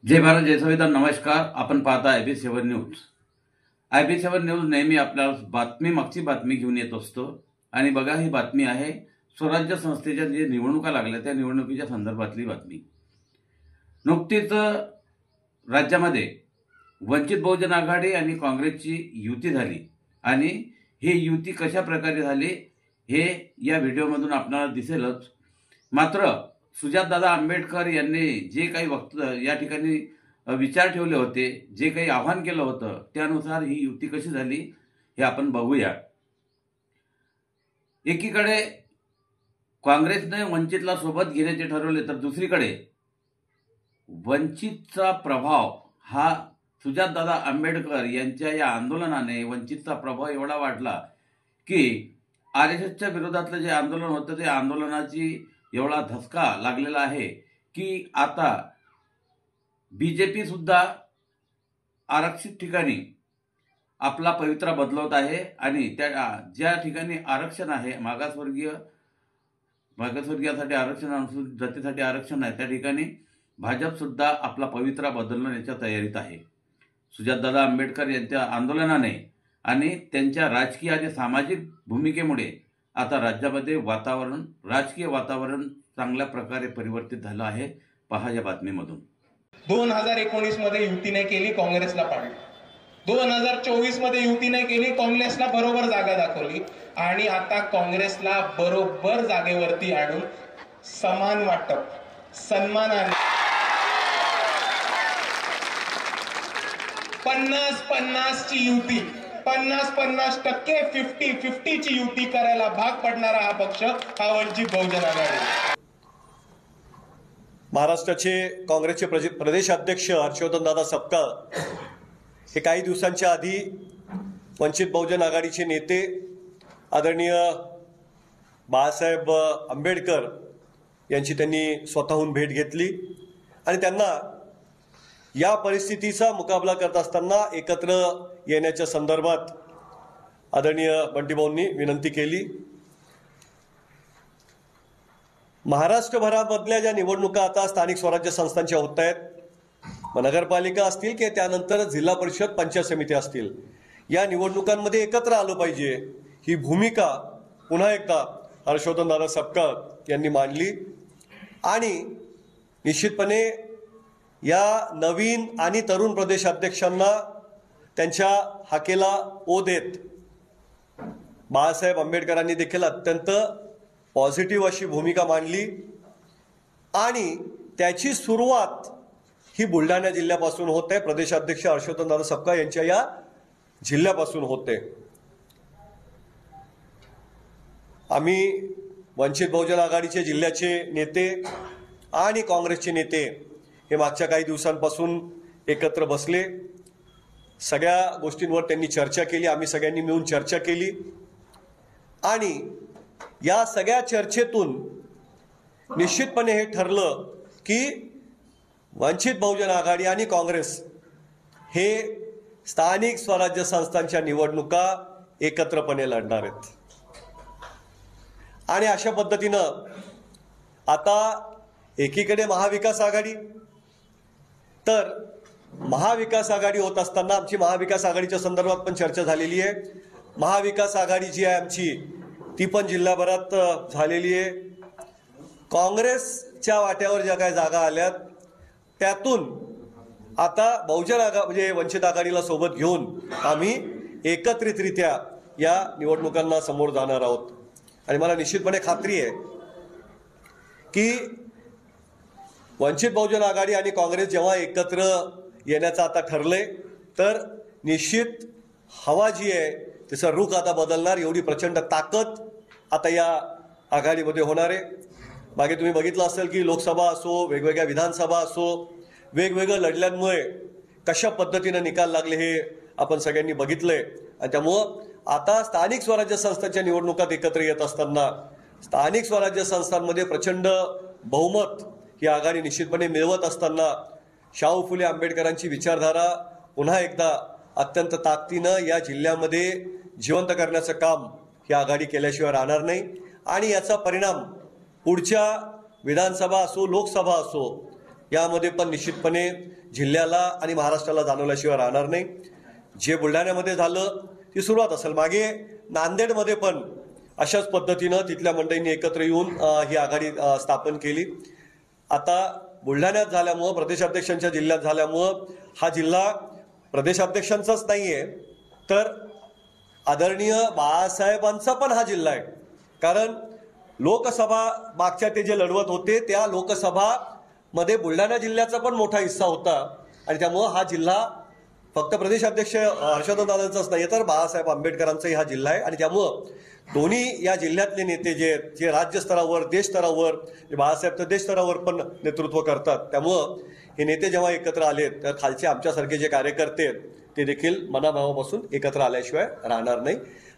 जय भारत जय संविधान. नमस्कार. आपण पाहता IB7 न्यूज. IB7 न्यूज नेहमी आपल्याला मागची बातमी घेऊन येत असतो. आणि बघा, ही बातमी आहे स्वराज्य संस्थेच्या जे निवडणुका लागल्या त्या निवडणुकीच्या संदर्भातली बातमी. नुकतीच राज्यामध्ये वंचित बहुजन आघाडी आणि काँग्रेसची युती झाली आणि ही युती कशा प्रकारे झाली हे या व्हिडिओमधून आपल्याला दिसेलच. मात्र सुजातदादा आंबेडकर यांनी जे काही या ठिकाणी विचार ठेवले होते, जे काही आव्हान केलं होतं, त्यानुसार ही युती कशी झाली हे आपण बघूया. एकीकडे काँग्रेसने वंचितला सोबत घेण्याचे ठरवले, तर दुसरीकडे वंचितचा प्रभाव हा सुजातदादा आंबेडकर यांच्या या आंदोलनाने वंचितचा प्रभाव एवढा वाढला की RSSच्या विरोधातलं जे आंदोलन होतं त्या आंदोलनाची एवढा धसका लागलेला आहे की आता BJP सुद्धा आरक्षित ठिकाणी आपला पवित्रा बदलवत आहे आणि त्या ज्या ठिकाणी आरक्षण आहे, मागासवर्गीयासाठी आरक्षण, अनुसूचित जातीसाठी आरक्षण आहे, त्या ठिकाणी भाजप सुद्धा आपला पवित्रा बदलण्याच्या तयारीत आहे. सुजातदादा आंबेडकर यांच्या आंदोलनाने आणि त्यांच्या राजकीय आणि सामाजिक भूमिकेमुळे आता राज्यामध्ये राजकीय वातावरण चांगल्या प्रकारे परिवर्तित झालं आहे. पहा या बातमीमधून. 2019 मध्ये युतीने केली, काँग्रेसला पाडली. 2024 मध्ये युतीने केली, काँग्रेसला बरोबर जागा दाखवली आणि आता काँग्रेसला बरोबर जागेवरती आणून समान वाटप, सन्मानाने 50-50 ची युती, 50-50% 50-50 ची युती करायला भाग पडणारा हा पक्ष हा वंचित बहुजन आघाडी. महाराष्ट्राचे काँग्रेसचे प्रदेश अध्यक्ष हर्षवर्धनदादा सपकाळ हे काही दिवसांच्या आधी वंचित बहुजन आघाडीचे नेते आदरणीय बाळासाहेब आंबेडकर यांची त्यांनी स्वतःहून भेट घेतली आणि त्यांना या परिस्थितीचा मुकाबला करत असताना एकत्र येण्याच्या संदर्भात आदरणीय बंटीभाऊंनी विनंती केली. महाराष्ट्रभरामधल्या ज्या निवडणुका आता स्थानिक स्वराज्य संस्थांच्या होत आहेत, नगरपालिका असतील की त्यानंतर जिल्हा परिषद पंचायत समिती असतील, या निवडणुकांमध्ये एकत्र आलं पाहिजे ही भूमिका पुन्हा एकदा हर्षवर्धनदादा सपकाळ यांनी मांडली. आणि निश्चितपणे या नवीन आणि तरुण प्रदेश अध्यक्षांना त्यांच्या हाकेला ओ देत बाळासाहेब आंबेडकरांनी देखील अत्यंत पॉझिटिव्ह अशी भूमिका मांडली आणि त्याची सुरुवात ही बुलढाणा जिल्ह्यापासून होते. प्रदेशाध्यक्ष हर्षवर्धनदादा सपकाळ यांच्या या जिल्ह्यापासून होते. आम्ही वंचित बहुजन आघाडीचे जिल्ह्याचे नेते आणि काँग्रेसचे नेते हे मागच्या काही दिवसांपासून एकत्र बसले. सगळ्या गोष्टींवर त्यांनी चर्चा केली, आम्ही सगळ्यांनी मिळून चर्चा केली आणि या सगळ्या चर्चेतून निश्चितपणे हे ठरलं की वंचित बहुजन आघाडी आणि काँग्रेस हे स्थानिक स्वराज्य संस्थांच्या निवडणुका एकत्रपणे लढणार आहेत. आणि अशा पद्धतीनं आता एकीकडे महाविकास आघाडी, तर महाविकास आघाडी होत असताना आमची महाविकास आघाडीच्या संदर्भात पण चर्चा झालेली आहे. महाविकास आघाडी जी आहे आमची ती पण जिल्हाभरात झालेली आहे. काँग्रेसच्या वाट्यावर ज्या काही जागा आल्यात त्यातून आता म्हणजे वंचित आघाडीला सोबत घेऊन आम्ही एकत्रितरित्या या निवडणुकांना समोर जाणार आहोत. आणि मला निश्चितपणे खात्री आहे की वंचित बहुजन आघाडी आणि काँग्रेस जेव्हा एकत्र येण्याचं आता ठरलंय तर निश्चित हवा जी आहे त्याचं रुख आता बदलणार, एवढी प्रचंड ताकद आता या आघाडीमध्ये होणार आहे. मागे तुम्ही बघितलं असेल की लोकसभा असो, वेगवेगळ्या विधानसभा असो, वेगवेगळ्या लढल्यांमुळे कशा पद्धतीनं निकाल लागले हे आपण सगळ्यांनी बघितलंय. आणि त्यामुळं आता स्थानिक स्वराज्य संस्थांच्या निवडणुकात एकत्र येत असताना स्थानिक स्वराज्य संस्थांमध्ये प्रचंड बहुमत ही आघाडी निश्चितपणे मिळवत असताना शाहू फुले आंबेडकरांची विचारधारा पुन्हा एकदा अत्यंत ताकदीनं या जिल्ह्यामध्ये जिवंत करण्याचं काम ही आघाडी केल्याशिवाय राहणार नाही. आणि याचा परिणाम पुढच्या विधानसभा असो, लोकसभा असो, यामध्ये पण निश्चितपणे जिल्ह्याला आणि महाराष्ट्राला जाणवल्याशिवाय राहणार नाही. जे बुलढाण्यामध्ये झालं ती सुरुवात असेल. मागे नांदेडमध्ये पण अशाच पद्धतीनं तिथल्या मंडळींनी एकत्र येऊन ही आघाडी स्थापन केली. आता बुलढाण्यात झाल्यामुळं, प्रदेशाध्यक्षांच्या जिल्ह्यात झाल्यामुळं हा जिल्हा प्रदेशाध्यक्षांचाच नाही आहे, तर आदरणीय बाळासाहेबांचा पण हा जिल्हा आहे. कारण लोकसभा मागच्या ते जे लढवत होते त्या लोकसभामध्ये बुलढाणा जिल्ह्याचा पण मोठा हिस्सा होता आणि त्यामुळं हा जिल्हा फक्त प्रदेशाध्यक्ष हर्षवर्धनदादांचाच नाही तर बाळासाहेब आंबेडकरांचाही हा जिल्हा आहे. आणि त्यामुळं दोन्ही या जिल्ह्यातले नेते जे राज्य स्तरावर, देश स्तरावर, बाळासाहेब तर देश स्तरावर पण नेतृत्व करतात, त्यामुळं हे नेते जेव्हा एकत्र आले तर खालचे आमच्यासारखे जे कार्यकर्ते आहेत ते देखील मनाभावापासून एकत्र आल्याशिवाय राहणार नाही,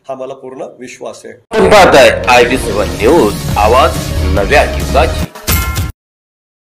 हा मला पूर्ण विश्वास आहे. पाहताय IB7 न्यूज, आवाज नव्या युगाची.